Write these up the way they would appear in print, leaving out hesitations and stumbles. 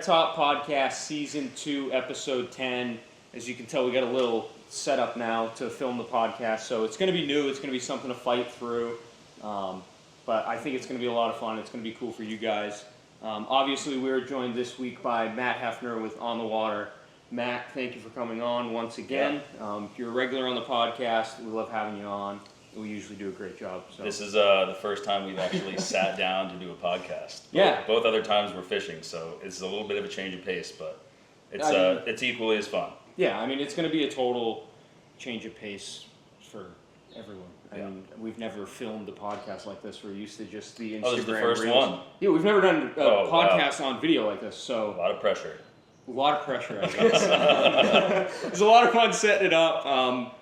Top Podcast, Season 2, Episode 10. As you can tell, we got a little setup now to film the podcast, so it's going to be new. It's going to be something to fight through, but I think it's going to be a lot of fun. It's going to be cool for you guys. Obviously, we're joined this week by Matt Haeffner with On the Water. Matt, thank you for coming on once again. Yeah. You're a regular on the podcast. We love having you on. We usually do a great job. So. This is the first time we've actually sat down to do a podcast. Both other times we're fishing, so it's a little bit of a change of pace, but it's equally as fun. Yeah, I mean, it's going to be a total change of pace for everyone. I mean, we've never filmed a podcast like this. We're used to just the Instagram this is the first reels. one? Yeah, we've never done a podcast on video like this, so... A lot of pressure. A lot of pressure, I guess. It's a lot of fun setting it up.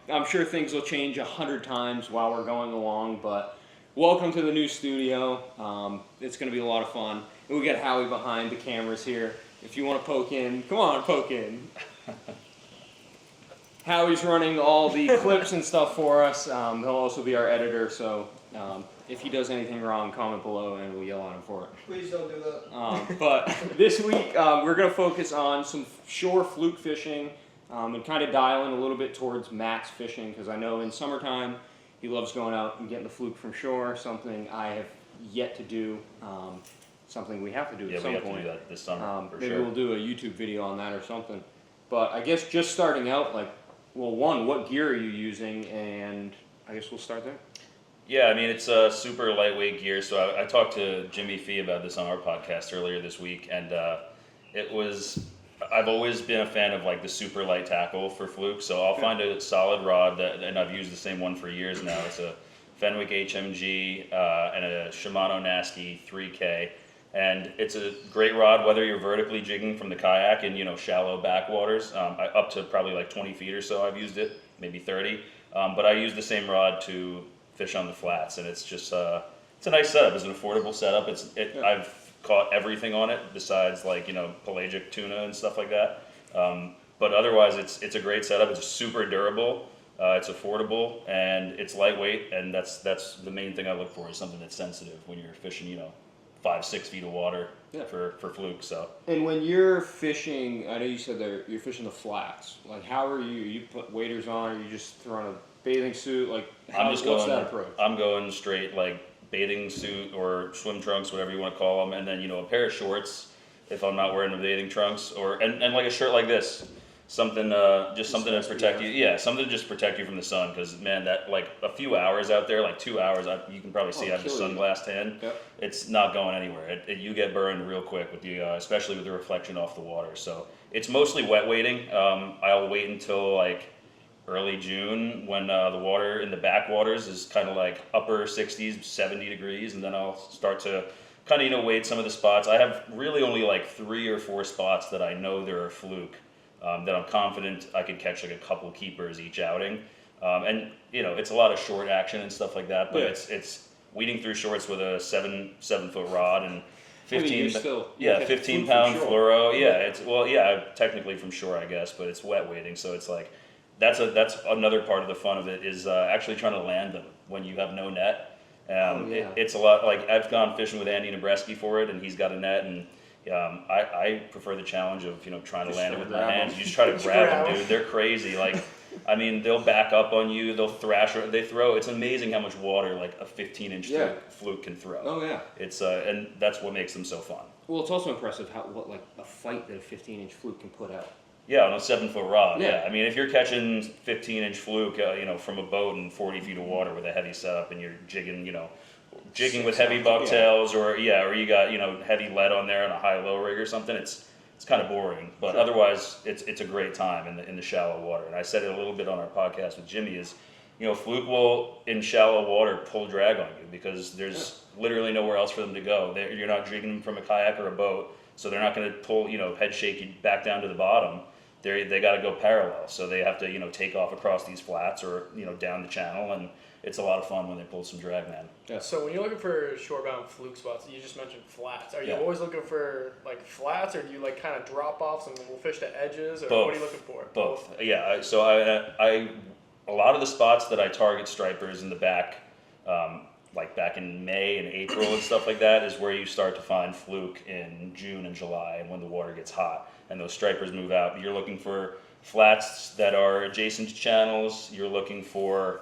I'm sure things will change 100 times while we're going along, but welcome to the new studio. It's going to be a lot of fun. And we got Howie behind the cameras here. If you want to poke in, come on, poke in. Howie's running all the clips and stuff for us. He'll also be our editor, so if he does anything wrong, comment below and we'll yell at him for it. Please don't do that. But this week, we're going to focus on some shore fluke fishing and kind of dial in a little bit towards Matt's fishing, because I know in summertime he loves going out and getting the fluke from shore, something I have yet to do, something we have to do at some point. Yeah, we have to do that this summer, for maybe sure. We'll do a YouTube video on that or something. But I guess just starting out, one, what gear are you using? And I guess we'll start there. Yeah, I mean, it's a super lightweight gear. So I talked to Jimmy Fee about this on our podcast earlier this week, and I've always been a fan of the super light tackle for fluke. So I'll find a solid rod and I've used the same one for years now. It's a Fenwick HMG and a Shimano Nasky 3K. And it's a great rod whether you're vertically jigging from the kayak in shallow backwaters, up to probably 20 feet or so. I've used it, maybe 30. But I use the same rod to fish on the flats, and it's just it's a nice setup. It's an affordable setup. I've caught everything on it besides pelagic tuna and stuff like that. But otherwise, it's a great setup. It's super durable. It's affordable and it's lightweight, and that's the main thing I look for, is something that's sensitive when you're fishing 5-6 feet of water for fluke. So. And when you're fishing, I know you said you're fishing the flats. How are you? You put waders on, or you just throw on a bathing suit? What's that approach? I'm going straight bathing suit or swim trunks, whatever you want to call them, and then a pair of shorts if I'm not wearing the bathing trunks, and a shirt like this. Something something to protect you. Yeah, something to just protect you from the sun, because man, that a few hours out there, 2 hours, you can probably see I have the sunglass tan. Yep. It's not going anywhere. You get burned real quick with the, especially with the reflection off the water. So it's mostly wet wading. I'll wait until early June when the water in the backwaters is kind of upper 60s, 70 degrees, and then I'll start to kind of wade some of the spots. I have really only 3 or 4 spots that I know there are fluke. That I'm confident I could catch a couple keepers each outing, and it's a lot of short action and stuff like that. But it's weeding through shorts with a 7-foot rod and 15 15-pound fluoro. Yeah, technically from shore, I guess, but it's wet wading, so it's that's another part of the fun of it, is actually trying to land them when you have no net. It's a lot. I've gone fishing with Andy Nebreski for it, and he's got a net, and I prefer the challenge of trying to land it with my hands. You just try to grab them, dude. They're crazy. I mean, they'll back up on you. They'll thrash. They throw. It's amazing how much water a 15-inch fluke can throw. Oh yeah. It's and that's what makes them so fun. Well, it's also impressive what a fight that a 15-inch fluke can put out. Yeah, on a 7-foot rod. Yeah. I mean, if you're catching 15-inch fluke, from a boat in 40 feet of water with a heavy setup, and you're jigging with heavy bucktails, or you got heavy lead on there and a high-low rig or something, it's kind of boring. But otherwise, it's a great time in the shallow water. And I said it a little bit on our podcast with Jimmy, is fluke will in shallow water pull drag on you, because there's literally nowhere else for them to go. You're not jigging from a kayak or a boat, so they're not going to pull head shake you back down to the bottom. They got to go parallel, so they have to take off across these flats or down the channel, and it's a lot of fun when they pull some drag, man. Yeah. So when you're looking for shorebound fluke spots, you just mentioned flats. Are you always looking for flats, or do you kind of drop offs and we'll fish the edges, or Both. what are you looking for? Both. Yeah. So I a lot of the spots that I target stripers in the back, like back in May and April and stuff like that is where you start to find fluke in June and July, and when the water gets hot and those stripers move out. You're looking for flats that are adjacent to channels. You're looking for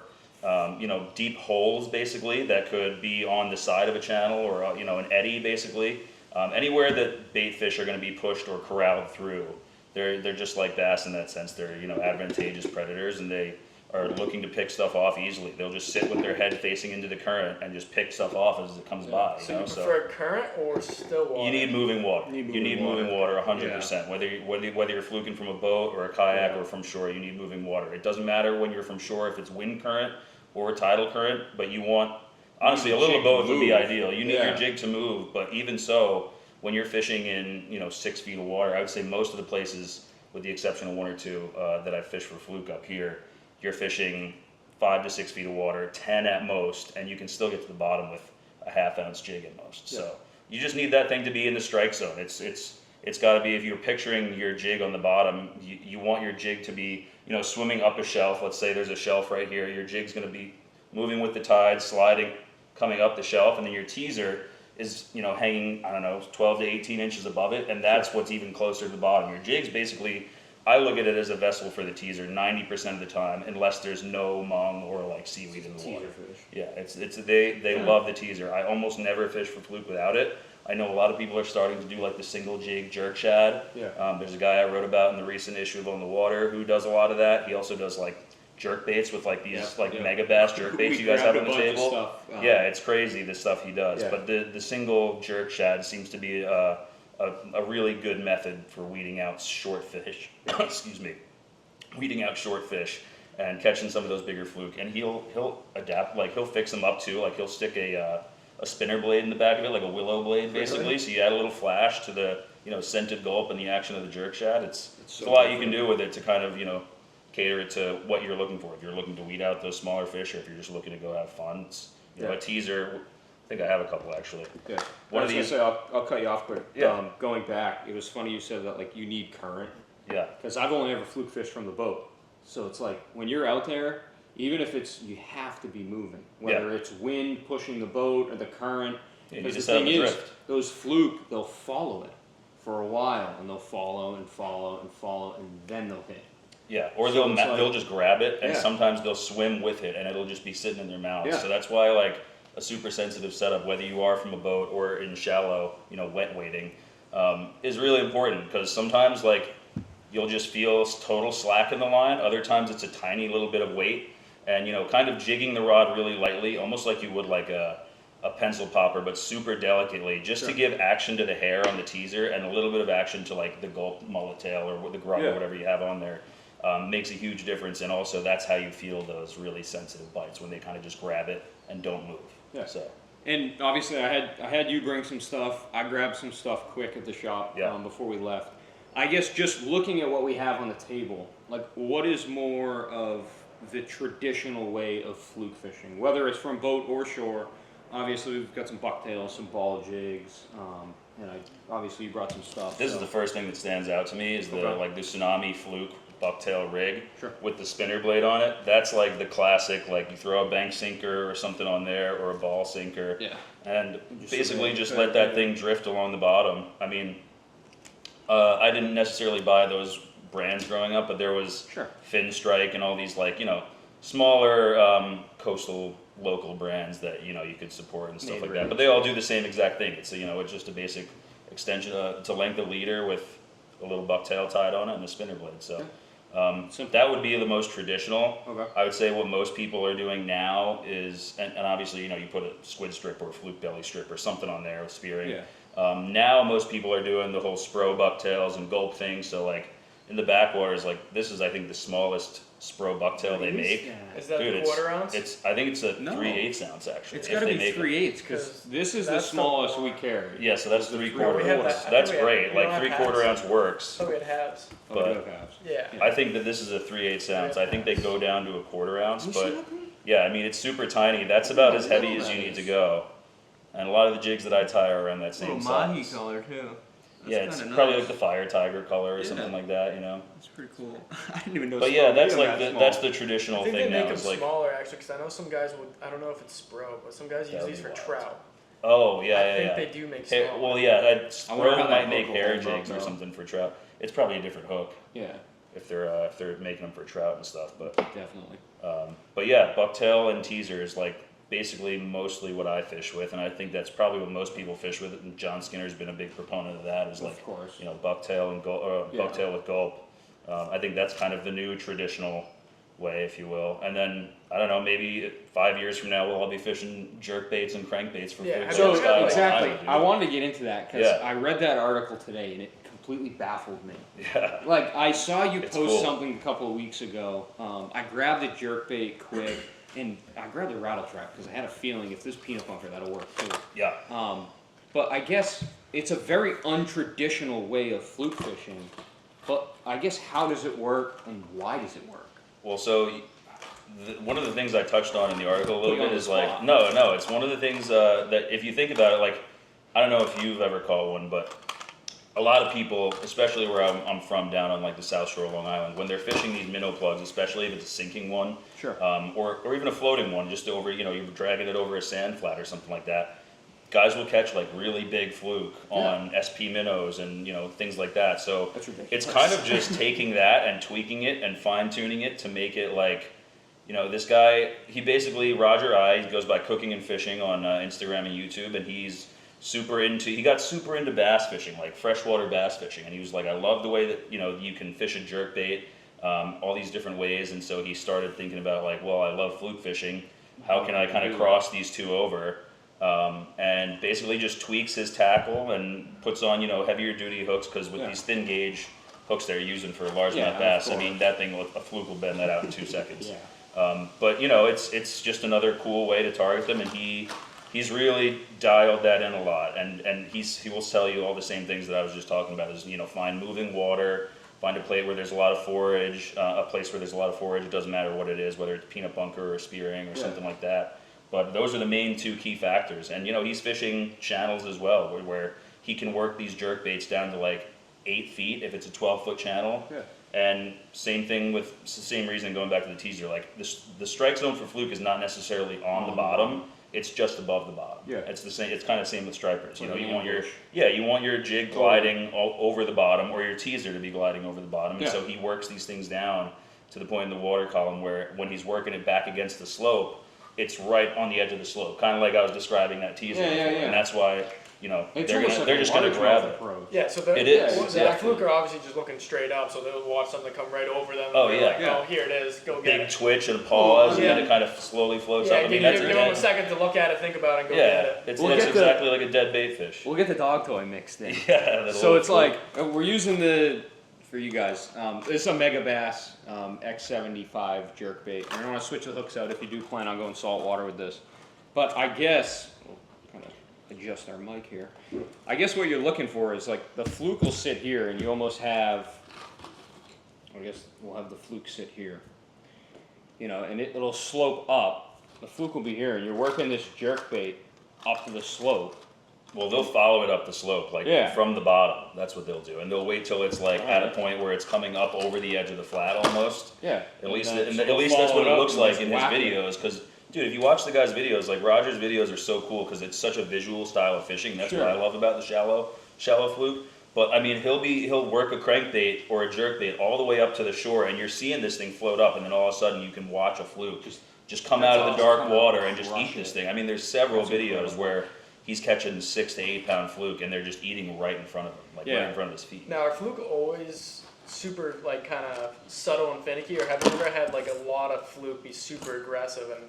deep holes basically that could be on the side of a channel or an eddy basically. Anywhere that bait fish are going to be pushed or corralled through, they're just like bass in that sense. They're advantageous predators, and they are looking to pick stuff off easily. They'll just sit with their head facing into the current and just pick stuff off as it comes by. So you prefer current or still water? You need moving water. You need moving water 100%. Whether you're fluking from a boat or a kayak or from shore, you need moving water. It doesn't matter when you're from shore if it's wind current or tidal current, but you want, honestly, a little of both would be ideal. You need your jig to move, but even so, when you're fishing in 6 feet of water, I would say most of the places, with the exception of 1 or 2 that I fish for fluke up here, you're fishing 5 to 6 feet of water, 10 at most, and you can still get to the bottom with a ½ ounce jig at most. So you just need that thing to be in the strike zone. It's got to be, if you're picturing your jig on the bottom, you want your jig to be swimming up a shelf. Let's say there's a shelf right here. Your jig's going to be moving with the tide, sliding, coming up the shelf, and then your teaser is hanging 12 to 18 inches above it, and that's what's even closer to the bottom. Your jig's basically, I look at it as a vessel for the teaser 90% of the time, unless there's no mung or like seaweed in the water. Fish. Yeah, they love the teaser. I almost never fish for fluke without it. I know a lot of people are starting to do like the single jig jerk shad. There's a guy I wrote about in the recent issue of On the Water who does a lot of that. He also does like jerk baits with like these mega bass jerk baits you guys have on the table. It's crazy the stuff he does. But the single jerk shad seems to be a really good method for weeding out short fish. Excuse me, weeding out short fish and catching some of those bigger fluke. And he'll adapt, like he'll fix them up too. Like he'll stick a spinner blade in the back of it, like a willow blade basically. Really? So you add a little flash to the scented gulp and the action of the jerk shad. It's a lot you can do with it to kind of cater it to what you're looking for. If you're looking to weed out those smaller fish, or if you're just looking to go have fun, it's a teaser. I think I have a couple actually. Yeah. One of these. Say, I'll cut you off quick. Yeah. Going back, it was funny you said that like you need current. Yeah. Because I've only ever fluke fished from the boat, so it's like when you're out there, even if you have to be moving, whether it's wind pushing the boat or the current. Because the thing is, those fluke, they'll follow it for a while, and they'll follow and follow and follow, and then they'll hit. Yeah, or they'll just grab it, and sometimes they'll swim with it, and it'll just be sitting in their mouths. Yeah. So that's why like a super sensitive setup, whether you are from a boat or in shallow, wet wading, is really important, because sometimes like you'll just feel total slack in the line. Other times it's a tiny little bit of weight, and kind of jigging the rod really lightly, almost like you would like a pencil popper, but super delicately, just to give action to the hair on the teaser and a little bit of action to like the gulp mullet tail or the grub or whatever you have on there. Makes a huge difference, and also that's how you feel those really sensitive bites, when they kind of just grab it and don't move. Yeah. So. And obviously, I had you bring some stuff. I grabbed some stuff quick at the shop before we left. I guess just looking at what we have on the table, like what is more of the traditional way of fluke fishing, whether it's from boat or shore? Obviously, we've got some bucktails, some ball jigs, and obviously you brought some stuff. This is the first thing that stands out to me is the Tsunami Fluke bucktail rig with the spinner blade on it. That's like the classic, like you throw a bank sinker or something on there, or a ball sinker, and basically just let that thing drift along the bottom. I mean, I didn't necessarily buy those brands growing up, but there was Fin Strike and all these like smaller coastal local brands that you could support and stuff like that. But they all do the same exact thing. It's it's just a basic extension. It's a length of leader with a little bucktail tied on it and a spinner blade. So that would be the most traditional. I would say what most people are doing now is, and obviously you put a squid strip or a fluke belly strip or something on there with spearing. Now most people are doing the whole Spro bucktails and gulp thing. So like in the backwaters, like this is I think the smallest Spro bucktail they make. Is that the quarter ounce? I think it's a 3/8 ounce actually. It's got to be 3/8 because this is the smallest we carry. Yeah, so that's 3/4 ounce. That's great. Like 3/4 ounce works. So we had halves. But I think that this is a 3/8 ounce. I think they go down to a 1/4 ounce, but yeah, I mean it's super tiny. That's about as heavy as you need to go. And a lot of the jigs that I tie are around that same size. Mahi color too. Yeah, it's probably like the fire tiger color or something like that, you know. That's pretty cool. I didn't even know. But yeah, that's like small. that's the traditional I think thing they make now. them Is like, smaller actually, because I know some guys would. I don't know if it's Spro, but some guys use That'd these be for wild. trout. oh yeah, I yeah, think yeah. they do make Hair- smaller. well, yeah, that I wonder how Spro that might hook make will hair hold up, jigs or though. something for trout. It's probably a different hook Yeah, if they're making them for trout and stuff. But definitely. but yeah, bucktail and teaser is like basically mostly what I fish with, and I think that's probably what most people fish with. And John Skinner's been a big proponent of that. Is like, Of course. you know, bucktail and bucktail with gulp. I think that's kind of the new traditional way, if you will. And then I don't know, maybe 5 years from now we'll all be fishing jerk baits and crankbaits for Yeah, food. So It's got, like, exactly, Island, I wanted to get into that because Yeah. I read that article today and it completely baffled me. Yeah. Like I saw you It's post cool. something a couple of weeks ago. I grabbed the jerkbait quick and I grabbed the rattle trap because I had a feeling if this peanut bunker that'll work too. Yeah. But I guess it's a very untraditional way of fluke fishing. But I guess how does it work and why does it work? Well, so one of the things I touched on in the article a Put little you on bit the is like, spot. no, it's one of the things that if you think about it, like, I don't know if you've ever caught one, but a lot of people, especially where I'm from, down on like the South Shore of Long Island, when they're fishing these minnow plugs, especially if it's a sinking one, Sure. or even a floating one, just over, you know, you're dragging it over a sand flat or something like that. Guys will catch like really big fluke on SP minnows and, you know, things like that. So That's ridiculous. it's kind of just taking that and tweaking it and fine tuning it to make it like, you know, this guy, he basically, Roger I, he goes by Cooking and Fishing on Instagram and YouTube, and he got super into bass fishing, like freshwater bass fishing. And he was like, I love the way that, you know, you can fish a jerkbait, all these different ways. And so he started thinking about like, well, I love fluke fishing. How can I kind of cross these two over? And basically just tweaks his tackle and puts on, you know, heavier duty hooks, because with these thin gauge hooks they're using for largemouth bass, I mean, that thing, a fluke will bend that out in 2 seconds. But you know, it's just another cool way to target them, and he's really dialed that in a lot, and he will tell you all the same things that I was just talking about. Is, you know, find moving water, find a place where there's a lot of forage, It doesn't matter what it is, whether it's peanut bunker or spearing or something like that. But those are the main two key factors. And you know, he's fishing channels as well, where he can work these jerk baits down to like 8 feet if it's a 12-foot channel. Yeah. And same thing with, it's the same reason going back to the teaser, like the strike zone for fluke is not necessarily on the bottom, it's just above the bottom. Yeah. It's the same, it's kind of same with stripers. You know, Like you an want your, ambush. you want your jig gliding all over the bottom, or your teaser to be gliding over the bottom. And Yeah. so he works these things down to the point in the water column where when he's working it back against the slope, it's right on the edge of the slope, kind of like I was describing that teaser before. And that's why, you know, It's they're almost like just a gonna grab largemouth it. approach. Yeah, so It is, that exactly. fluke are obviously just looking straight up, so they'll watch something come right over them. Oh, and they're yeah. like, Yeah. oh, here it is, go get Big it. twitch and pause, and Yeah. then it kind of slowly floats Yeah, up. I mean, give that's them dead. a second to look at it, think about it, and go get Yeah, it. it's We'll get the- exactly like a dead bait fish. We'll get the dog toy mixed in. Yeah, that So little it's fluke. like we're using the, for you guys, this is a Mega Bass X75 jerkbait. I don't want to switch the hooks out if you do plan on going saltwater with this. But I guess, we'll kind of adjust our mic here. I guess what you're looking for is like the fluke will sit here and you almost have, I guess we'll have the fluke sit here. You know, and it'll slope up. The fluke will be here and you're working this jerkbait up to the slope. Well, they'll follow it up the slope, like Yeah. from the bottom. That's what they'll do, and they'll wait till it's like at a point where it's coming up over the edge of the flat almost. Yeah. At least, then and so at they'll least that's follow what it up looks and like just in his whack it. videos. Because, dude, if you watch the guy's videos, like Roger's videos are so cool because it's such a visual style of fishing. That's Sure. what I love about the shallow fluke. But I mean, he'll work a crankbait or a jerkbait all the way up to the shore, and you're seeing this thing float up, and then all of a sudden you can watch a fluke just come out of the dark Kinda water and just crush eat this it. thing. I mean, there's several That's videos incredible. where he's catching 6 to 8 pound fluke, and they're just eating right in front of him, like right Yeah. in front of his feet. Now, are fluke always super, like, kind of subtle and finicky, or have you ever had, like, a lot of fluke be super aggressive and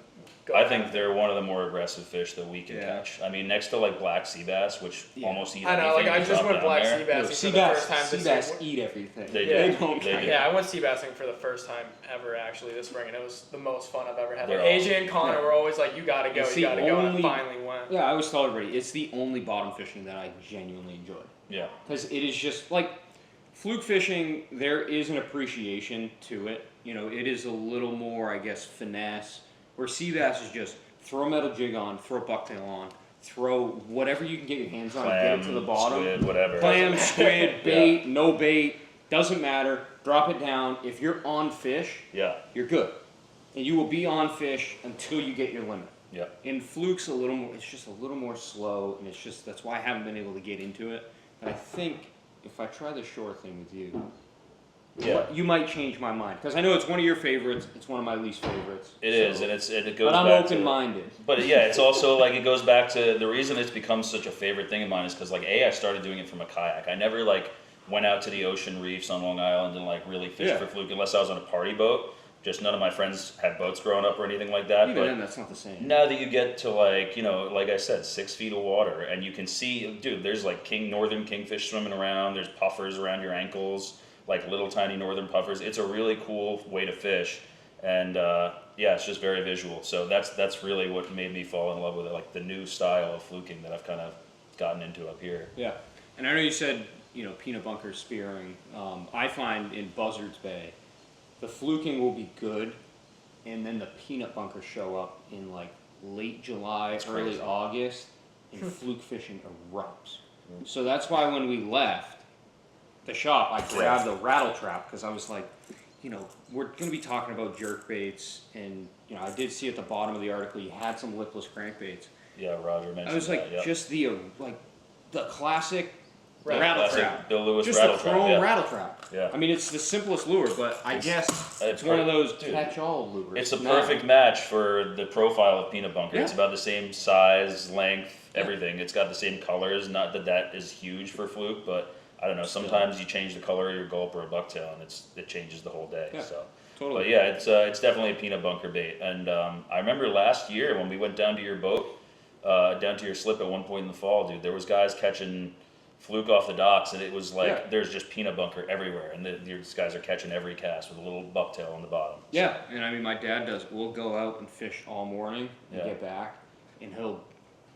go I think after they're one of the more aggressive fish that we can Yeah. catch. I mean, next to like black sea bass, which Yeah. almost eat I know, like, anything I you just drop went down black there. sea bassing Sea for the first time bass, sea this bass year. eat everything. They Yeah. do. They don't They care. do. Yeah, I went sea bassing for the first time ever actually this spring, and it was the most fun I've ever had. They're Like, AJ awesome. and Connor Yeah. were always like, "You gotta go, It's you the gotta go," and I only- finally went. Yeah, I always tell everybody it's the only bottom fishing that I genuinely enjoy. Yeah. Because it is just like fluke fishing, there is an appreciation to it. You know, it is a little more, I guess, finesse. Where sea bass is just throw a metal jig on, throw a bucktail on, throw whatever you can get your hands on, Clam, get it to the bottom. squid, whatever. Clam, squid, bait, no bait, doesn't matter. Drop it down. If you're on fish, Yeah. you're good. And you will be on fish until you get your limit. Yeah. And Fluke's a little more, it's just a little more slow, and it's just, that's why I haven't been able to get into it. But I think if I try the shore thing with you, Yeah. you might change my mind. Because I know it's one of your favorites, it's one of my least favorites. It is, and it goes But I'm back to. open-minded. But yeah, it's also like it goes back to the reason it's become such a favorite thing of mine is because like I started doing it from a kayak. I never like went out to the ocean reefs on Long Island and like really fished for fluke unless I was on a party boat. Just none of my friends had boats growing up or anything like that. Even then, that's not the same. Now that you get to like, you know, like I said, 6 feet of water and you can see, dude, there's like northern kingfish swimming around, there's puffers around your ankles, like little tiny northern puffers. It's a really cool way to fish. And yeah, it's just very visual. So that's really what made me fall in love with it, like the new style of fluking that I've kind of gotten into up here. Yeah. And I know you said, you know, peanut bunker spearing. I find in Buzzards Bay, the fluking will be good, and then the peanut bunkers show up in like late July, early crazy. August, and fluke fishing erupts. So that's why when we left the shop, I grabbed a rattle trap because I was like, you know, we're going to be talking about jerkbaits, and you know, I did see at the bottom of the article you had some lipless crankbaits. Yeah, Roger mentioned I was like, that, just the like the classic yeah, rattle classic trap. Bill Lewis Just rattle a trap. chrome Yeah. rattle trap. Yeah. I mean, it's the simplest lure, but I guess it's one of those catch-all lures. It's a now. perfect match for the profile of peanut bunker. It's Yeah. about the same size, length, everything. It's got the same colors. Not that that is huge for fluke, but I don't know. Sometimes you change the color of your gulp or a bucktail, and it changes the whole day. Yeah, So. totally. But yeah, it's definitely a peanut bunker bait. And I remember last year when we went down to your boat, down to your slip at one point in the fall, dude. There was guys catching fluke off the docks, and it was like there's just peanut bunker everywhere, and these guys are catching every cast with a little bucktail on the bottom. Yeah, and I mean, my dad does. We'll go out and fish all morning and get back, and he'll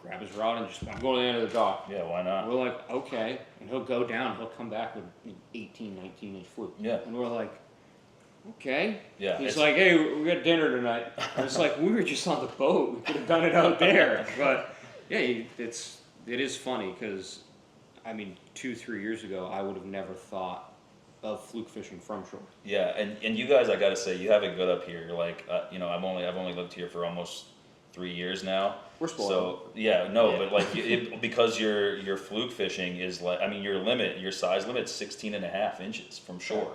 grab his rod and just, I'm going to the end of the dock. Yeah, why not? We're like, okay, and he'll go down. He'll come back with an 18, 19-inch fluke. Yeah. And we're like, okay. Yeah. He's like, hey, we got dinner tonight. And it's like, we were just on the boat. We could have done it out there. But yeah, it is funny because, I mean, 2-3 years ago, I would have never thought of fluke fishing from shore. Yeah, and you guys, I gotta say, you have it good up here. You're like, you know, I've only lived here for almost 3 years now. We're spoiled. So yeah, no, but like because your fluke fishing is like, I mean, your size limit's 16.5 inches from shore.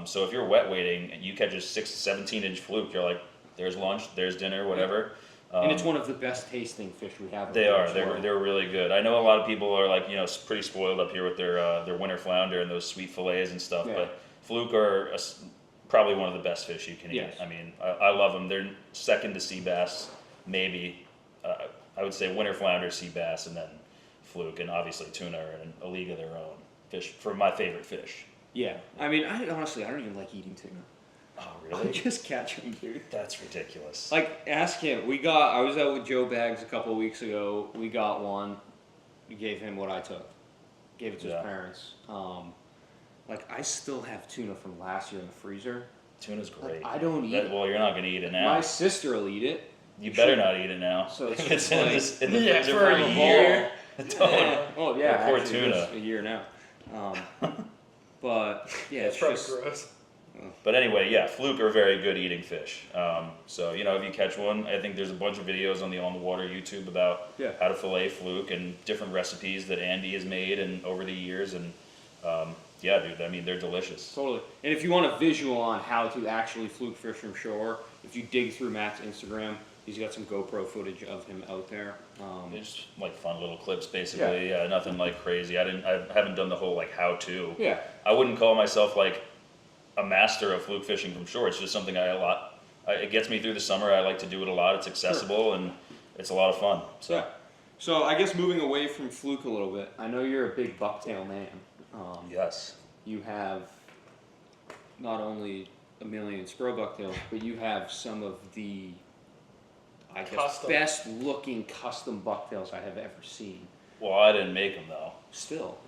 So if you're wet waiting and you catch a 17-inch fluke, you're like, there's lunch, there's dinner, whatever. And it's one of the best tasting fish we have. They are. They're really good. I know a lot of people are like, you know, pretty spoiled up here with their winter flounder and those sweet fillets and stuff. Yeah. But fluke are probably one of the best fish you can eat. Yes. I mean, I love them. They're second to sea bass, maybe. I would say winter flounder, sea bass, and then fluke, and obviously tuna are in a league of their own. Fish for my favorite fish. Yeah. I mean, honestly, I don't even like eating tuna. Oh, I really? just catch them, dude. That's ridiculous. Like, ask him. I was out with Joe Baggs a couple of weeks ago. We got one. We gave him what I took. Gave it to his parents. Like, I still have tuna from last year in the freezer. Tuna's great. Like, I don't eat it. Well, you're not gonna eat it now. My sister will eat it. You better not eat it now. So it's If it's just in the Yeah, freezer for for a a year. year. Oh, yeah. Poor actually, tuna. it's a year now. But, yeah, That's it's probably just... gross. But anyway, yeah, fluke are very good eating fish. So, you know, if you catch one, I think there's a bunch of videos on the On the Water YouTube about how to fillet fluke and different recipes that Andy has made and over the years. And yeah, dude, I mean, they're delicious. Totally. And if you want a visual on how to actually fluke fish from shore, if you dig through Matt's Instagram, he's got some GoPro footage of him out there. They're just like fun little clips, basically. Yeah, nothing like crazy. I haven't done the whole like how to. Yeah. I wouldn't call myself like a master of fluke fishing from shore. It's just something it gets me through the summer. I like to do it a lot. It's accessible and it's a lot of fun. So. Yeah. So I guess moving away from fluke a little bit, I know you're a big bucktail man. Yes. You have not only a million spro bucktails, but you have some of the, I guess, Custom. best looking custom bucktails I have ever seen. Well, I didn't make them though. Still.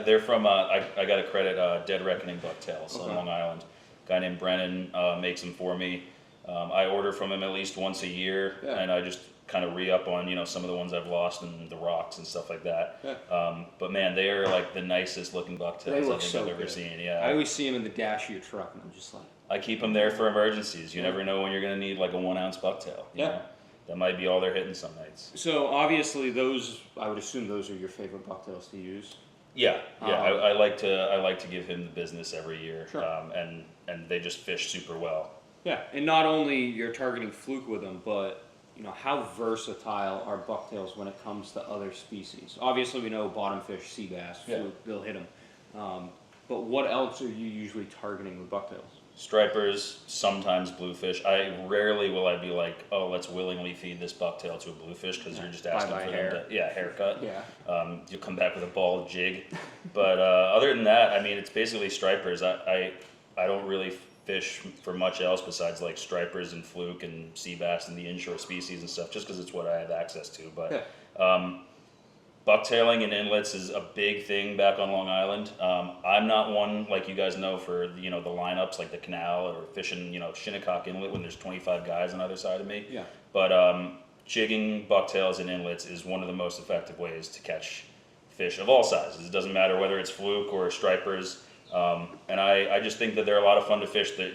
They're from, I got to credit Dead Reckoning Bucktails on Okay. Long Island. A guy named Brennan makes them for me. I order from him at least once a year, Yeah. and I just kind of re-up on, some of the ones I've lost and the rocks and stuff like that. Yeah. But man, they are like the nicest looking bucktails They I look think so I've ever good. seen. Yeah. I always see them in the dash of your truck, and I'm just like, I keep them there for emergencies. You never know when you're going to need like a 1 ounce bucktail. you Yeah. know? That might be all they're hitting some nights. so obviously those, I would assume those are your favorite bucktails to use. Yeah. I like to give him the business every year. Sure. And they just fish super well. Yeah, and not only you're targeting fluke with them, but how versatile are bucktails when it comes to other species? Obviously, we know bottom fish, sea bass, fluke, they'll hit them. But what else are you usually targeting with bucktails? Stripers, sometimes bluefish. Rarely will I be like, oh, let's willingly feed this bucktail to a bluefish because you're just asking Bye-bye for hair. them to, haircut. Yeah. You'll come back with a bald jig. But other than that, I mean, it's basically stripers. I don't really fish for much else besides like stripers and fluke and sea bass and the inshore species and stuff, just because it's what I have access to. But bucktailing in inlets is a big thing back on Long Island. I'm not one, like you guys know, for the lineups like the canal or fishing Shinnecock Inlet when there's 25 guys on either side of me. Yeah. But jigging bucktails in inlets is one of the most effective ways to catch fish of all sizes. It doesn't matter whether it's fluke or stripers. And I just think that they're a lot of fun to fish. That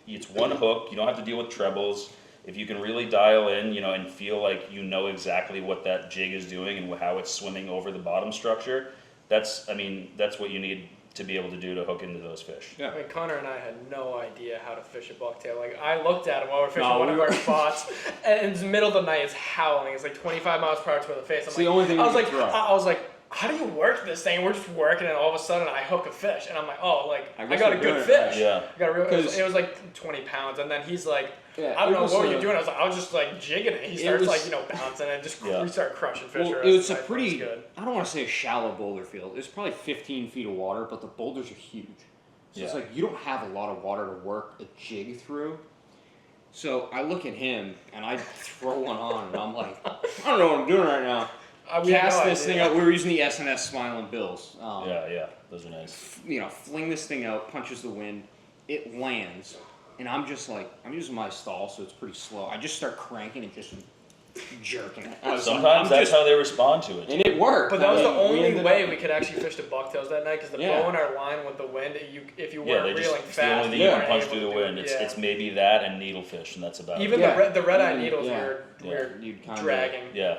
it's one hook. You don't have to deal with trebles. If you can really dial in, and feel like exactly what that jig is doing and how it's swimming over the bottom structure, that's what you need to be able to do to hook into those fish. Yeah. I mean, Connor and I had no idea how to fish a bucktail. Like, I looked at him while we we're fishing one of our spots, and in the middle of the night, it's howling. It's like 25 miles per hour to the face. It's the only thing I was we like, can throw. I was like, how do you work this thing? We're just working, and all of a sudden, I hook a fish, and I'm like, oh, like I I guess got a we're good doing it fish. right. Yeah. I got a real. It 'Cause- was like 20 pounds, and then he's like, Yeah, I don't it know was, what you're doing. I was just like jigging it. He starts was- like bouncing and just Yeah. we start crushing fish. Well, the it rest was of a the night. pretty, It was good. I don't want to say a shallow boulder field. It was probably 15 feet of water, but the boulders are huge. So it's Yeah. like you don't have a lot of water to work a jig through. So I look at him and I throw one on and I'm like, I don't know what I'm doing right now. We had Cast no this thing idea. out. We were using the S&S Smiling Bills. Yeah, those are nice. Fling this thing out, punches the wind. It lands. And I'm just like, I'm using my stall, so it's pretty slow. I just start cranking and just jerking it. I was like, Sometimes I'm that's just- how they respond to it. And it worked. But that was I the mean, we only ended way up- we could actually fish the bucktails that night because the Yeah. bow in our line with the wind, if you Yeah, weren't it's reeling the fast, only thing you you weren't can punch able through to the do wind. it. It's maybe that and needlefish, and that's about Even it. the red eye Even- needles yeah. we're You'd kinda- dragging. Yeah.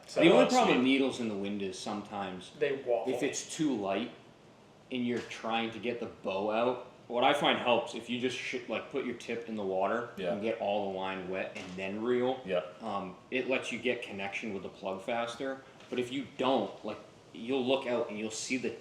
So The only Oh, problem sweet. with needles in the wind is sometimes they waffle. if it's too light and you're trying to get the bow out, what I find helps if you just put your tip in the water Yeah. and get all the line wet and then reel. Yeah. It lets you get connection with the plug faster. But if you don't, you'll look out and you'll see the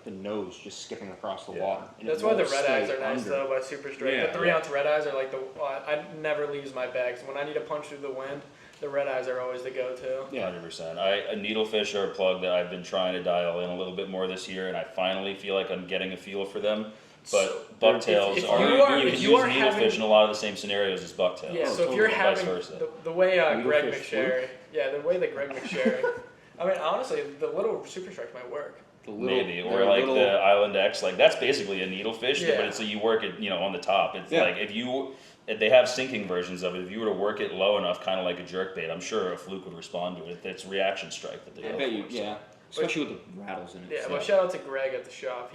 nose just skipping across the Yeah. water. And That's it why the won't red eyes stay are nice under. though, but super straight. Yeah, The 3-ounce red eyes are like I never leaves my bags. When I need to punch through the wind, the red eyes are always the go-to. Yeah. 100%. A needlefish are a plug that I've been trying to dial in a little bit more this year, and I finally feel like I'm getting a feel for them. But bucktails if are, you you are- can if use you are needlefish having- in a lot of the same scenarios as bucktails. Yeah, Oh, so if you're totally. Vice having versa. the way Greg Needlefish McSherry, the way that Greg McSherry, I mean honestly, the little super strikes might work. The little- Maybe, or they're like little- the Island X, that's basically a needlefish, Yeah. but you work it, on the top. It's Yeah. like if they have sinking versions of it. If you were to work it low enough, kind of like a jerkbait, I'm sure a fluke would respond to it. It's reaction strike that they I go bet for. you, so. yeah. Especially with the rattles in it. Yeah, well, shout out to Greg at the shop.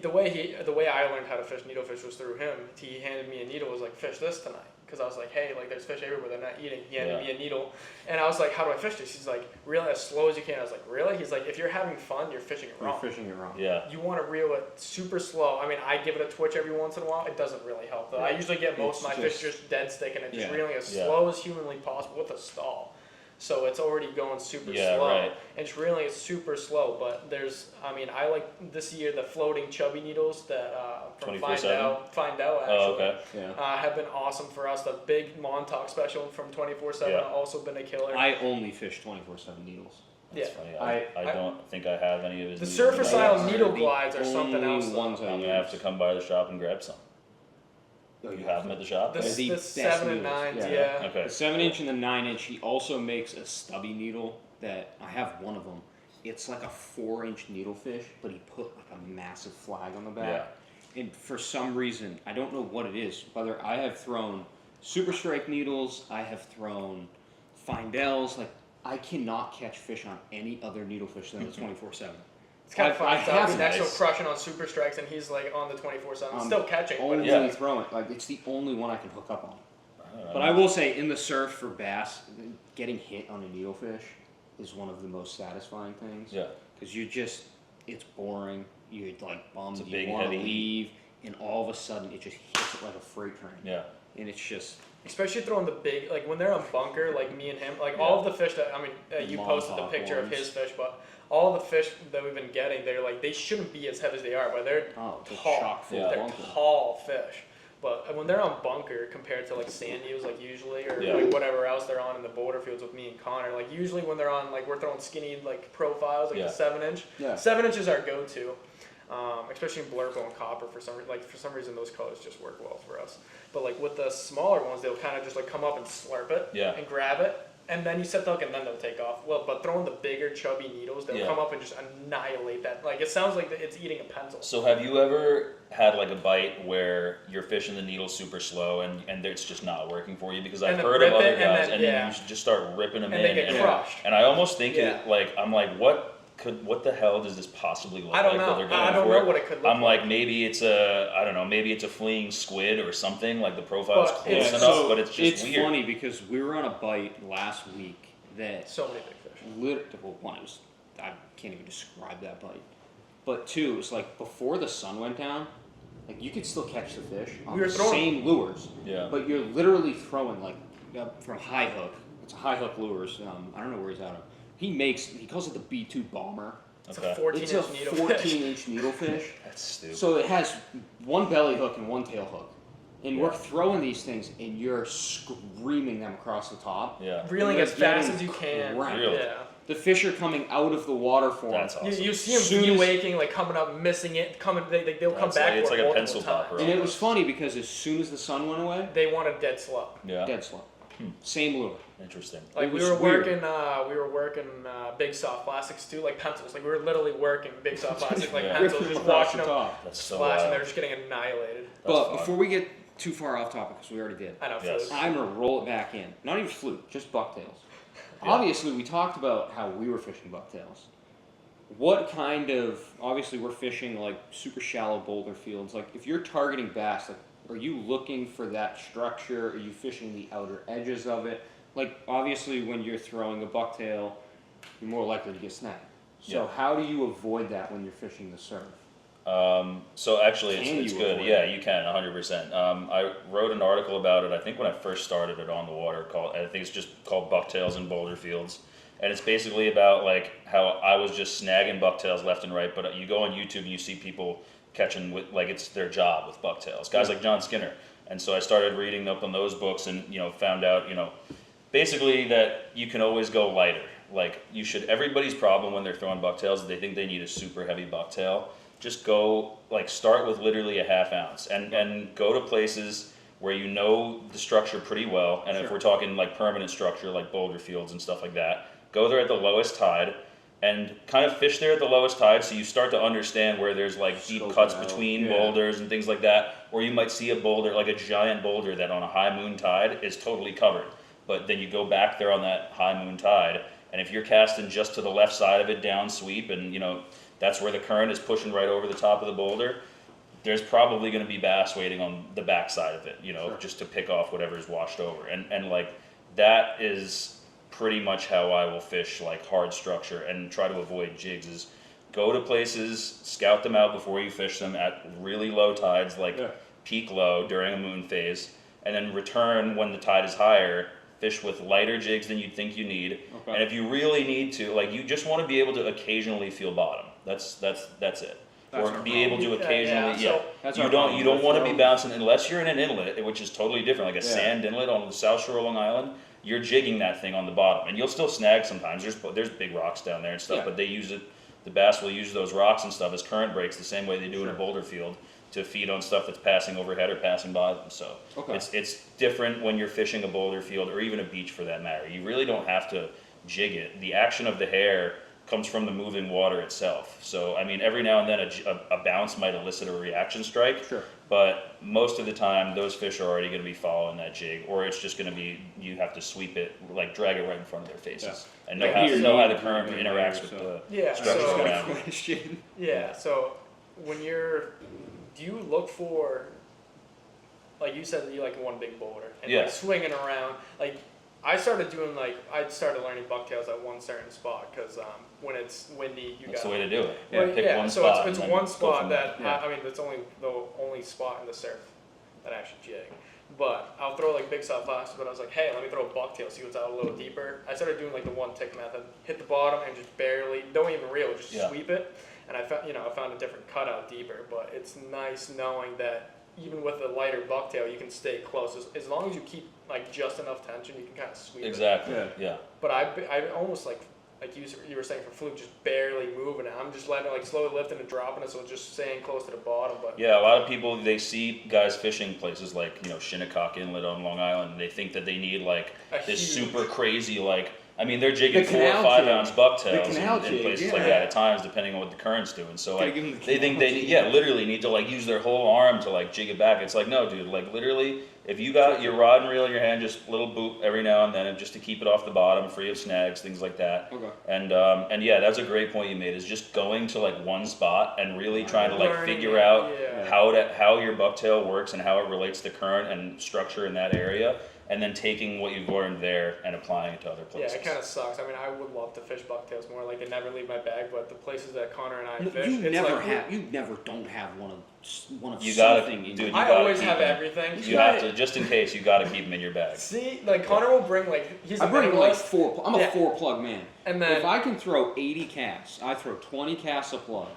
The way I learned how to fish needlefish was through him. He handed me a needle. Was like, fish this tonight, because I was like, hey, there's fish everywhere. They're not eating. He handed Yeah. me a needle, and I was like, how do I fish this? He's like, really as slow as you can. I was like, really? He's like, if you're having fun, you're fishing it You're wrong. fishing it wrong. Yeah. You want to reel it super slow. I mean, I give it a twitch every once in a while. It doesn't really help though. I Yeah. usually get most of my It's fish just- just dead sticking and just Yeah. reeling as Yeah. slow as humanly possible with a stall. So it's already going super Yeah, slow. right. And just reeling is super slow. But I like this year the floating chubby needles that from 24/7? Find Out actually. Oh, okay. Yeah. Have been awesome for us. The big Montauk special from 24/7 Yeah. also been a killer. I only fish 24/7 needles. That's Yeah. funny. I don't think I have any of his. The needles surface in my style house. needle The glides are something only else. though. ones I I'm use. gonna have to come by the shop and grab some. Oh, You have them at the shop? The, They're the the best 7 and needles. 9s, Yeah. yeah. Okay. The 7-inch and the 9-inch, he also makes a stubby needle that I have one of them. It's like a 4-inch needlefish, but he put like a massive flag on the back. And for some reason, I don't know what it is. Whether I have thrown super strike needles, I have thrown findels. Like, I cannot catch fish on any other needlefish than the 24/7. It's kind of I fun. So have next to nice. crushing on super strikes, and he's like on the 24/7, I'm still catching. But Only Yeah. throwing. Like, it's the only one I can hook up on. don't know. But I will say, in the surf for bass, getting hit on a needlefish is one of the most satisfying things. Yeah. Because it's boring. You're like bummed. It's a You big, want to heavy- leave, and all of a sudden it just hits it like a freight train. Yeah. And it's just especially throwing the big, like when they're on bunker, like me and him, like all of the fish that, I mean, you Long posted the top picture of ones. his fish, but all of the fish that we've been getting, they're like, they shouldn't be as heavy as they are, but they're they're tall. chock full Yeah. of They're bunker. tall fish. But when they're on bunker compared to like sand eels, like usually, or Yeah. like whatever else they're on in the boulder fields with me and Connor, like usually when they're on, like we're throwing skinny like profiles, like Yeah. the 7-inch. Yeah. 7-inch is our go-to, especially in blurple and copper. For some reason, those colors just work well for us. But like with the smaller ones, they'll kind of just like come up and slurp it, Yeah. and grab it, and then you set the hook, and then they'll take off. Well, but throwing the bigger chubby needles, they'll Yeah. come up and just annihilate that. Like it sounds like it's eating a pencil. So have you ever had like a bite where you're fishing the needle super slow and it's just not working for you? Because I've And then heard of rip other it, and guys then- and yeah. you just start ripping them And in they get and, crushed. and I almost think Yeah. I'm like, what the hell does this possibly look I don't like know. that they're going I don't for know it? what it could look I'm like, maybe it's a fleeing squid or something, like the profile's But close it's- enough, so but it's just it's weird. funny because we were on a bite last week that So many big fish. well, one, I can't even describe that bite. But two, it was like before the sun went down, like you could still catch the fish on We were the throwing- same lures. Yeah. But you're literally throwing like from high hook. It's a high hook lures. I don't know where he's out of. He calls it the B2 bomber. It's Okay. a 14-inch It's a needlefish. 14-inch needlefish. That's stupid. So it has one belly hook and one tail hook. And we're Yeah. throwing these things and you're screaming them across the top. Yeah. Reeling You're as fast getting as you can. cranked. Really? Yeah. The fish are coming out of the water for That's him. awesome. You see Soon them as- de-waking, like coming up, missing it, they'll come That's back like- it's for like it a multiple pencil times. topper. And it was funny because as soon as the sun went away, They wanted dead slow. Yeah. dead slow. Same lure. Interesting. Like It we was were weird. working big soft plastics too, like pencils. Like we were literally working big soft plastic like Yeah. pencils, Ripping just across watching the them top. That's so splash, and wild. they're just getting annihilated. That's But fun. before we get too far off topic, because we already did, I know. Yes. Fluke. I'm gonna roll it back in. Not even fluke, just bucktails. Yeah. Obviously, we talked about how we were fishing bucktails. What kind of, obviously we're fishing like super shallow boulder fields. Like if you're targeting bass, like are you looking for that structure? Are you fishing the outer edges of it? Like obviously when you're throwing a bucktail, you're more likely to get snagged. So Yeah. how do you avoid that when you're fishing the surf? So actually, Can it's you good. avoid Yeah, it? you can 100%. I wrote an article about it. I think when I first started it on the water, I think it's just called Bucktails in Boulder Fields, and it's basically about like how I was just snagging bucktails left and right. But you go on YouTube and you see people catching with like it's their job with bucktails. Guys like John Skinner. And so I started reading up on those books and found out basically that you can always go lighter. Like everybody's problem when they're throwing bucktails is they think they need a super heavy bucktail. Just go start with literally a half ounce and go to places where you know the structure pretty well. And if Sure. we're talking like permanent structure like boulder fields and stuff like that, go there at the lowest tide and kind of fish there at the lowest tide so you start to understand where there's like deep Scope cuts it out. between Yeah. boulders and things like that. Or you might see a boulder, like a giant boulder that on a high moon tide is totally covered. But then you go back there on that high moon tide, and if you're casting just to the left side of it down sweep and that's where the current is pushing right over the top of the boulder, there's probably going to be bass waiting on the back side of it, Sure. just to pick off whatever's washed over. And like that is pretty much how I will fish like hard structure and try to avoid jigs is go to places, scout them out before you fish them at really low tides, like Yeah. peak low during a moon phase, and then return when the tide is higher, fish with lighter jigs than you'd think you need. Okay. And if you really need to, like you just want to be able to occasionally feel bottom. That's it. That's Or our be able to problem. occasionally, Yeah, so- That's you our don't problem. want to be We're bouncing unless you're in an inlet, which is totally different, like a Yeah. sand inlet on the South Shore of Long Island. You're jigging that thing on the bottom, and you'll still snag sometimes. There's big rocks down there and stuff, Yeah. but they use it. The bass will use those rocks and stuff as current breaks, the same way they do in a Sure. boulder field, to feed on stuff that's passing overhead or passing by them. So Okay. it's different when you're fishing a boulder field or even a beach for that matter. You really don't have to jig it. The action of the hair comes from the moving water itself. So, I mean, every now and then a bounce might elicit a reaction strike, Sure. but most of the time those fish are already going to be following that jig, or it's just going to be, you have to sweep it, like drag it right in front of their faces. And know how the current interacts with the structure so- around it. Question. Yeah, so when do you look for, like you said, you like one big boulder and Yeah. like swinging around, like I started learning bucktails at one certain spot because when it's windy, That's the got way to do it. well, Pick one so spot. it's and then one go spot from that there. Yeah. I mean that's the only spot in the surf that I actually jig. But I'll throw like big soft blasts, but I was like, hey, let me throw a bucktail, see what's out a little deeper. I started doing like the one tick method, hit the bottom and just barely, don't even reel, just Yeah. sweep it. And I found a different cutout deeper, but it's nice knowing that even with a lighter bucktail, you can stay close. As long as you keep like just enough tension, you can kind of sweep it. Exactly. Yeah. Yeah. But I almost like you were saying for Fluke, just barely moving it. I'm just letting it like slowly lifting and dropping it, so it's just staying close to the bottom. But Yeah, a lot of people, they see guys fishing places like, Shinnecock Inlet on Long Island, and they think that they need like A this huge- super crazy, like, I mean, they're jigging The 4 or canal 5 jig. ounce The bucktails canal in jig, places like yeah. that at times, depending on what the current's doing. So Gotta like, give 'em the they think canal they, jig. literally need to like use their whole arm to like jig it back. It's like, no, dude, like literally, if you got your rod and reel in your hand, just little boop every now and then, just to keep it off the bottom, free of snags, things like that. Okay. And yeah, that's a great point you made. Is just going to like one spot and really trying to like Learning figure it, out yeah. how your bucktail works and how it relates to current and structure in that area, and then taking what you've learned there and applying it to other yeah, places. it kind of sucks. I mean, I would love to fish bucktails more. Like they never leave my bag, but the places that Connor and I fish, You it's never like, have. You never don't have one of You gotta- something. in dude, your- you I gotta always keep have them. everything. You have to, just in case, you got to keep them in your bag. See, like Connor will bring like he's I a bring like minimalist, four. I'm a Yeah. 4-plug man. and then If I can throw 80 casts, I throw 20 casts a plug.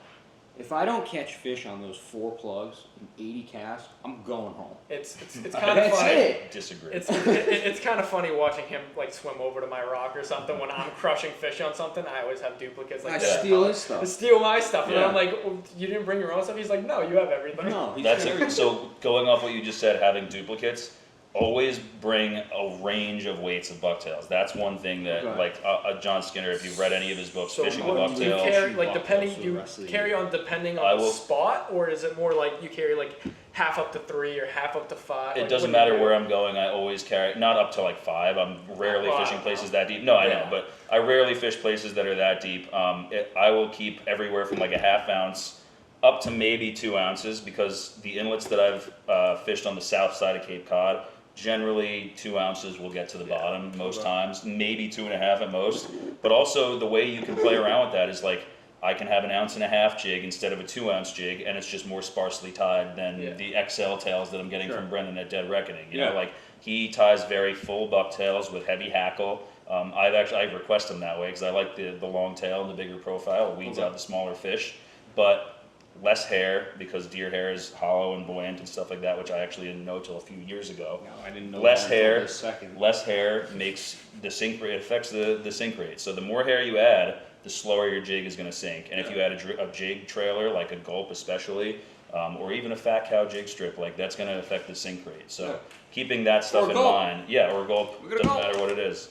If I don't catch fish on those 4 plugs and 80 casts, I'm going home. it's kind of That's funny. it. Disagree. It's kind of funny watching him like swim over to my rock or something when I'm crushing fish on something. I always have duplicates like I that. steal his stuff. Steal my stuff, and Yeah. I'm like, well, you didn't bring your own stuff. He's like, no, you have everything. No, he's That's very- it. So going off what you just said, having duplicates, always bring a range of weights of bucktails. That's one thing that, Okay. like John Skinner, if you've read any of his books, So Fishing with what do you Bucktails, carry, like Bucktails depending, for the do you rest of the carry year. on depending I on the will- spot, or is it more like you carry like half up to 3 or half up to 5? it Like, doesn't what do you matter do? where I'm going, I always carry, not up to like 5, I'm rarely Wow. fishing places that deep. No, I know, Yeah. but I rarely fish places that are that deep. I will keep everywhere from like a half ounce up to maybe 2 ounces, because the inlets that I've fished on the south side of Cape Cod, generally 2 ounces will get to the bottom most times, maybe 2.5 at most. But also the way you can play around with that is like, I can have an 1.5 ounce jig instead of a 2 ounce jig, and it's just more sparsely tied than Yeah. the XL tails that I'm getting Sure. from Brendan at Dead Reckoning. You Yeah. know, like he ties very full bucktails with heavy hackle. I request them that way because I like the long tail and the bigger profile. It weeds Okay. out the smaller fish, but less hair, because deer hair is hollow and buoyant and stuff like that, which I actually didn't know till a few years ago. No, I didn't know Less that until hair, this second. Less hair makes the sink rate, affects the sink rate. So the more hair you add, the slower your jig is going to sink. And if you add a jig trailer, like a gulp especially, or even a fat cow jig strip, like that's going to affect the sink rate. So Yeah. keeping that stuff Or in gulp. mind, yeah, or gulp, We're gonna doesn't gulp. matter what it is.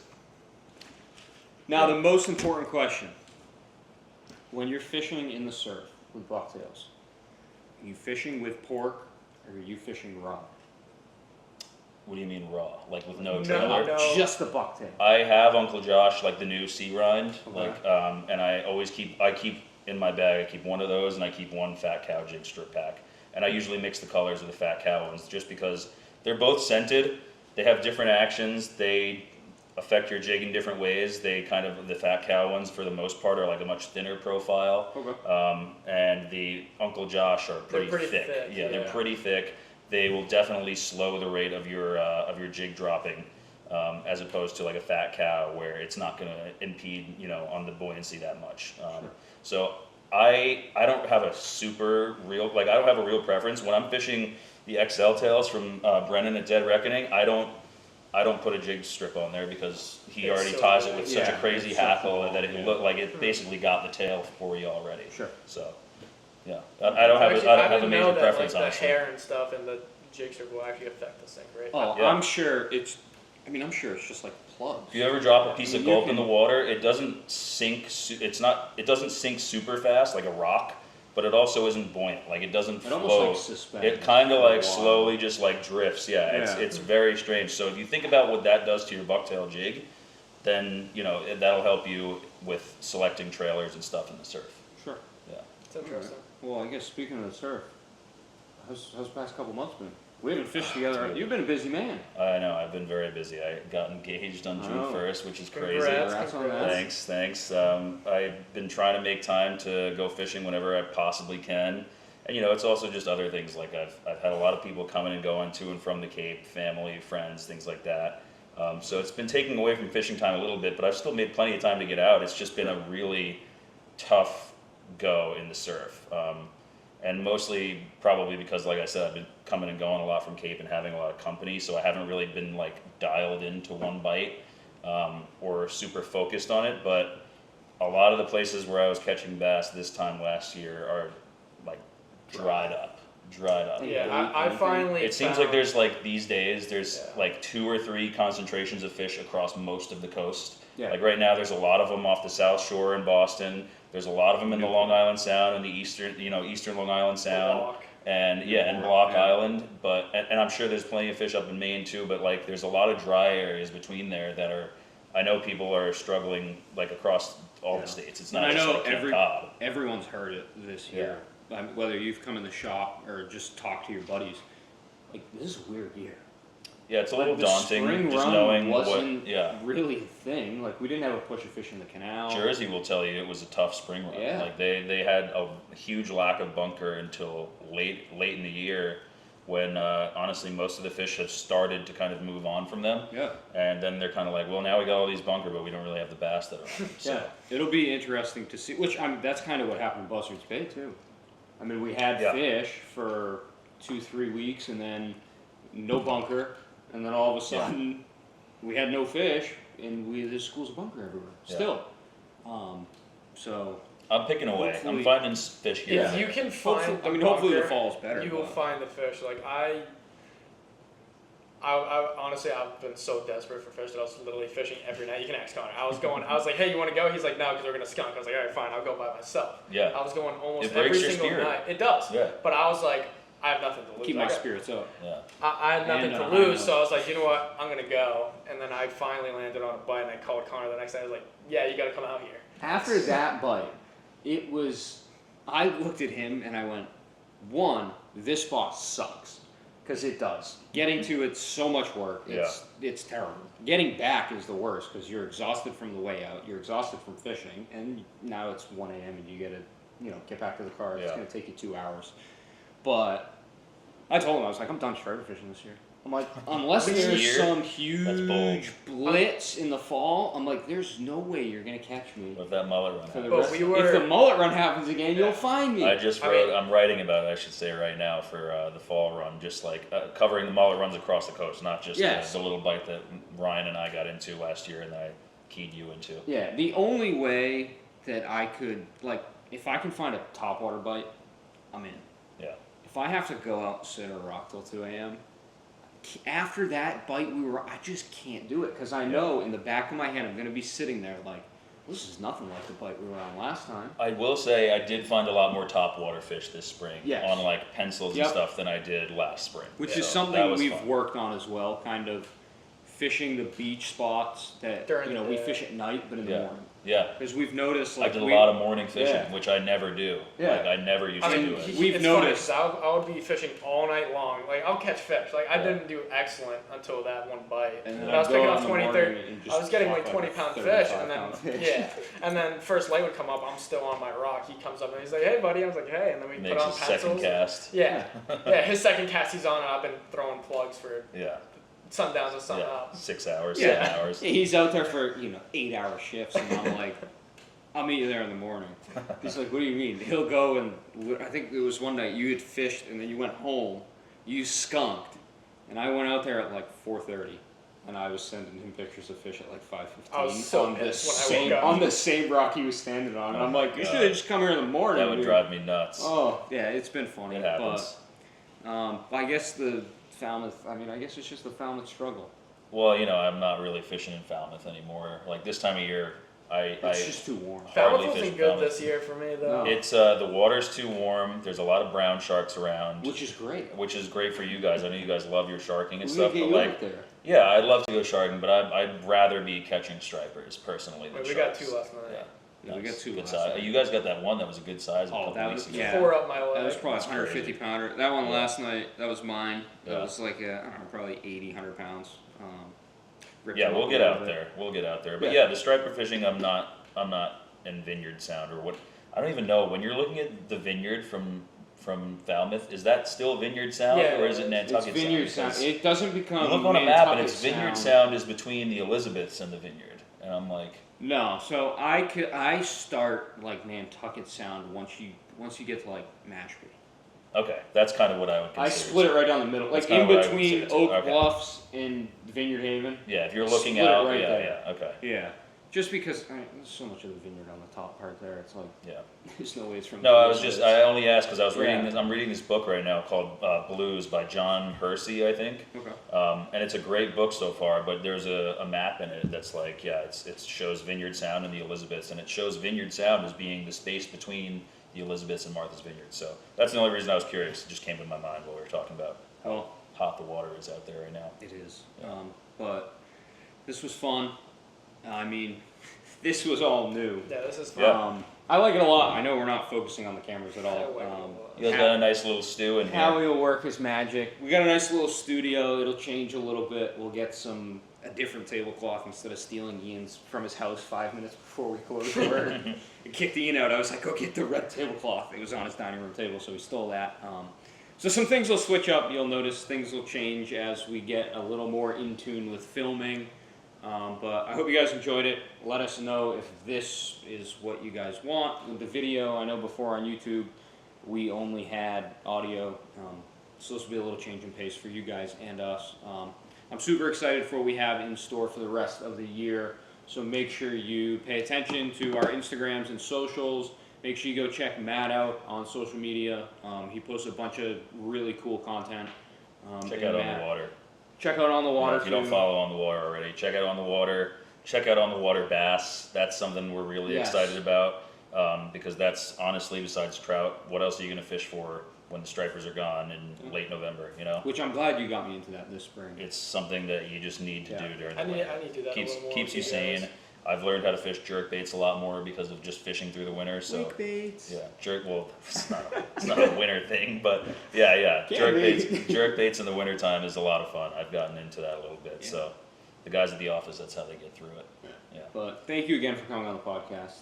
Now the most important question: when you're fishing in the surf with bucktails, are you fishing with pork or are you fishing raw? What do you mean raw? Like with no No, trailer? no. Just the bucktail. I have Uncle Josh, like the new sea rind, Okay. like, and I always keep in my bag, I keep one of those and I keep one fat cow jig strip pack. And I usually mix the colors of the fat cow ones just because they're both scented, they have different actions, they affect your jig in different ways. They the fat cow ones for the most part are like a much thinner profile. Okay. And the Uncle Josh are pretty, pretty thick. thick, Yeah, they're yeah. pretty thick. They will definitely slow the rate of your jig dropping, as opposed to like a fat cow where it's not going to impede, on the buoyancy that much. So I don't have a I don't have a real preference when I'm fishing the XL tails from Brennan at Dead Reckoning. I don't put a jig strip on there because he It's already so ties it good. with such a Yeah, crazy it's so hackle cool, that it yeah. look like it basically got the tail for you already. Sure. So, yeah, I don't have Actually, I don't have a didn't major know that, preference like, honestly. the hair and stuff and the jig strip will actually affect the sink rate. Oh, Yeah. I'm sure it's I mean, I'm sure it's just like plugs. If you ever drop a piece I of mean, you gulp in the can- water, it doesn't sink. It doesn't sink super fast like a rock, but it also isn't buoyant. Like it doesn't It flow. almost like suspends. It kind of for a like while. slowly just like drifts. Yeah, Yeah. it's very strange. So if you think about what that does to your bucktail jig, then that'll help you with selecting trailers and stuff in the surf. Sure. Yeah. It's interesting. Well, I guess speaking of the surf, how's the past couple months been? We haven't fished together. You've been a busy man. I know. I've been very busy. I got engaged on June Oh. 1st, which is crazy. Congrats. on that. Thanks. I've been trying to make time to go fishing whenever I possibly can. And it's also just other things, like I've had a lot of people coming and going to and from the Cape, family, friends, things like that. So it's been taking away from fishing time a little bit, but I've still made plenty of time to get out. It's just been a really tough go in the surf. And mostly probably because, like I said, I've been coming and going a lot from Cape and having a lot of company, so I haven't really been like dialed into one bite or super focused on it. But a lot of the places where I was catching bass this time last year are like dried up. Yeah, I finally. It seems like there's like these days there's Yeah. like 2 or 3 concentrations of fish across most of the coast. Yeah. Like right now there's a lot of them off the South Shore in Boston. There's a lot of them in the Long Island Sound and the eastern Long Island Sound. Block. And and Block Yeah. Island, and I'm sure there's plenty of fish up in Maine too, but like there's a lot of dry areas between there that are, I know people are struggling like across all the states. It's not And I just know like Cape Cod. everyone's heard it this year. Whether you've come in the shop or just talked to your buddies, like this is a weird year. Yeah, it's a little The daunting spring just run knowing wasn't what. really a thing. Like we didn't have a push of fish in the canal. Jersey will tell you it was a tough spring run. Yeah. Like they had a huge lack of bunker until late in the year, when honestly most of the fish have started to kind of move on from them. Yeah. And then they're kind of like, well, now we got all these bunker, but we don't really have the bass that are on. So, Yeah, it'll be interesting to see. That's kind of what happened in Buzzards Bay too. I mean, we had Yeah. fish for 2-3 weeks, and then no bunker, and then all of a sudden we had no fish, and there's schools of bunker everywhere Yeah. still. So I'm picking away. Hopefully- I'm finding fish here. If you can find, hopefully the bunker, fall's better. you will but- find the fish. Like I honestly, I've been so desperate for fish that I was literally fishing every night. You can ask Connor. I was like, hey, you want to go? He's like, no, because we're gonna skunk. I was like, all right, fine, I'll go by myself. Yeah. I was going almost It breaks every your single spirit. night. It does. Yeah. But I was like, I have nothing to lose. keep I my got- spirits up. Yeah. I had nothing And, to I lose, know. so I was like, you know what, I'm gonna go. And then I finally landed on a bite, and I called Connor the next day. I was like, yeah, you gotta come out here. After that bite, I looked at him and I went, one, this spot sucks. Because it does. Getting to it's so much work. It's terrible. Getting back is the worst because you're exhausted from the way out. You're exhausted from fishing, and now it's 1 a.m. and you got to, get back to the car. It's Yeah. going to take you 2 hours. But I told him, I was like, I'm done striper fishing this year. I'm like, unless This there's year? some That's huge blitz in the fall, I'm like, there's no way you're going to catch me. With that mullet run. For the But rest. we were- If the mullet run happens again, Yeah. you'll find me. I'm writing about it, I should say, right now for the fall run, just like covering the mullet runs across the coast, not just Yes. the little bite that Ryan and I got into last year and I keyed you into. Yeah, the only way that I could, if I can find a topwater bite, I'm in. Yeah. If I have to go out and sit on a rock till 2 a.m., after that bite I just can't do it because I know in the back of my head I'm going to be sitting there like, this is nothing like the bite we were on last time. I will say I did find a lot more topwater fish this spring Yes. on like pencils Yep. and stuff than I did last spring. Which is So something that was we've fun. worked on as well, kind of fishing the beach spots that, During the we day. fish at night but in the Yeah. morning. Yeah. Because we've noticed, I did a lot of morning fishing, Yeah. which I never do. Yeah. Like I never used I to mean, do it. We've it's noticed- funny 'cause I would be fishing all night long. Like, I'll catch fish. Like, I Yeah. didn't do excellent until that one bite. And And then I was I'd picking go up in the 20, morning 30. and just I was getting like clock 20 like a pound fish, 35 and then pound fish. yeah, and then first light would come up. I'm still on my rock. He comes up and he's like, "Hey, buddy." I was like, "Hey," and then we Makes put on a second pencils. cast. Yeah, yeah. His second cast he's on, and I've been throwing plugs for Yeah. sundowns and sun Yeah. up. 6 hours, Yeah. 7 hours. He's out there for 8-hour shifts, and I'm like, I'll meet you there in the morning. He's like, what do you mean? He'll go and I think it was one night you had fished and then you went home, you skunked, and I went out there at like 4:30, and I was sending him pictures of fish at like 5:15 I was so on the pissed when I woke same up. on the same rock he was standing on. And I'm like, you God. should have just come here in the morning. That would dude." drive me nuts. Oh yeah, it's been funny, It happens. but I guess the Falmouth. I mean, I guess it's just the Falmouth struggle. Well, I'm not really fishing in Falmouth anymore. Like this time of year, It's just too warm. Hardly Falmouth fish wasn't in good Falmouth. this year for me though. No. It's the water's too warm. There's a lot of brown sharks around, Which is great. which is great for you guys. I know you guys love your sharking and We're stuff, gonna get but you like, up there. yeah, I'd love to go sharking, but I'd rather be catching stripers personally than We got sharks. 2 last night. Yeah. Yeah, we got 2 Good last size. night. You guys got that one that was a good size a Oh, couple that weeks was- ago. yeah. 4 up my leg. That was probably That's 150 crazy. pounder. That one Yeah. last night, that was mine. That Yeah. was like, I don't know, probably 80, 100 pounds. Ripped Yeah, him we'll up a get little out bit. there. We'll get out there. But Yeah. yeah, the striper fishing, I'm not in Vineyard Sound or what. I don't even know. When you're looking at the Vineyard from Falmouth, is that still Vineyard Sound Yeah, or is it it's Nantucket It's Vineyard Sound? Sound. It doesn't become. You look on a map and Nantucket it's Vineyard Sound is between the Elizabeths and the Vineyard, and I'm like, No, so I start like Nantucket Sound once you get to like Mashpee. okay, that's kind of what I would consider. I split it right down the middle, That's like kinda in what I would between consider too. Oak Okay. Bluffs and Vineyard Haven. Yeah, if you're looking Split it out, right yeah, there. yeah, okay, Yeah, just because there's so much of the vineyard on the top part there. It's like yeah. there's no way it's from. No, the I was just, Elizabeths. I only asked because I was reading Yeah. this, I'm reading this book right now called Blues by John Hersey, I think. Okay. And it's a great book so far, but there's a map in it that's like, yeah, it shows Vineyard Sound and the Elizabeths, and it shows Vineyard Sound as being the space between the Elizabeths and Martha's Vineyard. So that's the only reason I was curious. It just came to my mind while we were talking about how Well, hot the water is out there right now. it is. Yeah. But this was fun. I mean, this was all new. Yeah, this is fun. Yeah. I like it a lot. I know we're not focusing on the cameras at I all. like it a lot. You guys got a nice little stew in How here. we'll work his magic. We got a nice little studio. It'll change a little bit. We'll get a different tablecloth instead of stealing Ian's from his house 5 minutes before we closed work. I kicked Ian out. I was like, go get the red tablecloth. It was on his dining room table, so we stole that. So some things will switch up. You'll notice things will change as we get a little more in tune with filming. But I hope you guys enjoyed it. Let us know if this is what you guys want with the video. I know before on YouTube we only had audio, so this will be a little change in pace for you guys and us. I'm super excited for what we have in store for the rest of the year, so make sure you pay attention to our Instagrams and socials. Make sure you go check Matt out on social media. He posts a bunch of really cool content. Check and out On Matt- the Water. Check out On the Water If you don't too. follow On the Water already, check out On the Water. Check out On the Water Bass. That's something we're really Yes. excited about because that's honestly, besides trout, what else are you going to fish for when the stripers are gone in late November? Which I'm glad you got me into that this spring. It's something that you just need to Yeah. do during the I need winter. to do that Keeps a little more. keeps you with sane. guys. I've learned how to fish jerkbaits a lot more because of just fishing through the winter. So baits. yeah, well, it's not a winter thing, but yeah, Can be. jerkbaits in the wintertime is a lot of fun. I've gotten into that a little bit. Yeah. So the guys at the office, that's how they get through it. Yeah, But thank you again for coming on the podcast.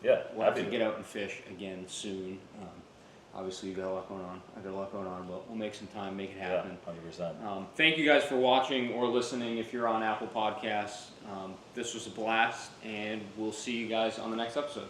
yeah, We'll have happy to to. get out and fish again soon. Obviously, you got a lot going on. I got a lot going on, but we'll make some time, make it Yeah, happen. 100%. Thank you guys for watching or listening if you're on Apple Podcasts. This was a blast, and we'll see you guys on the next episode.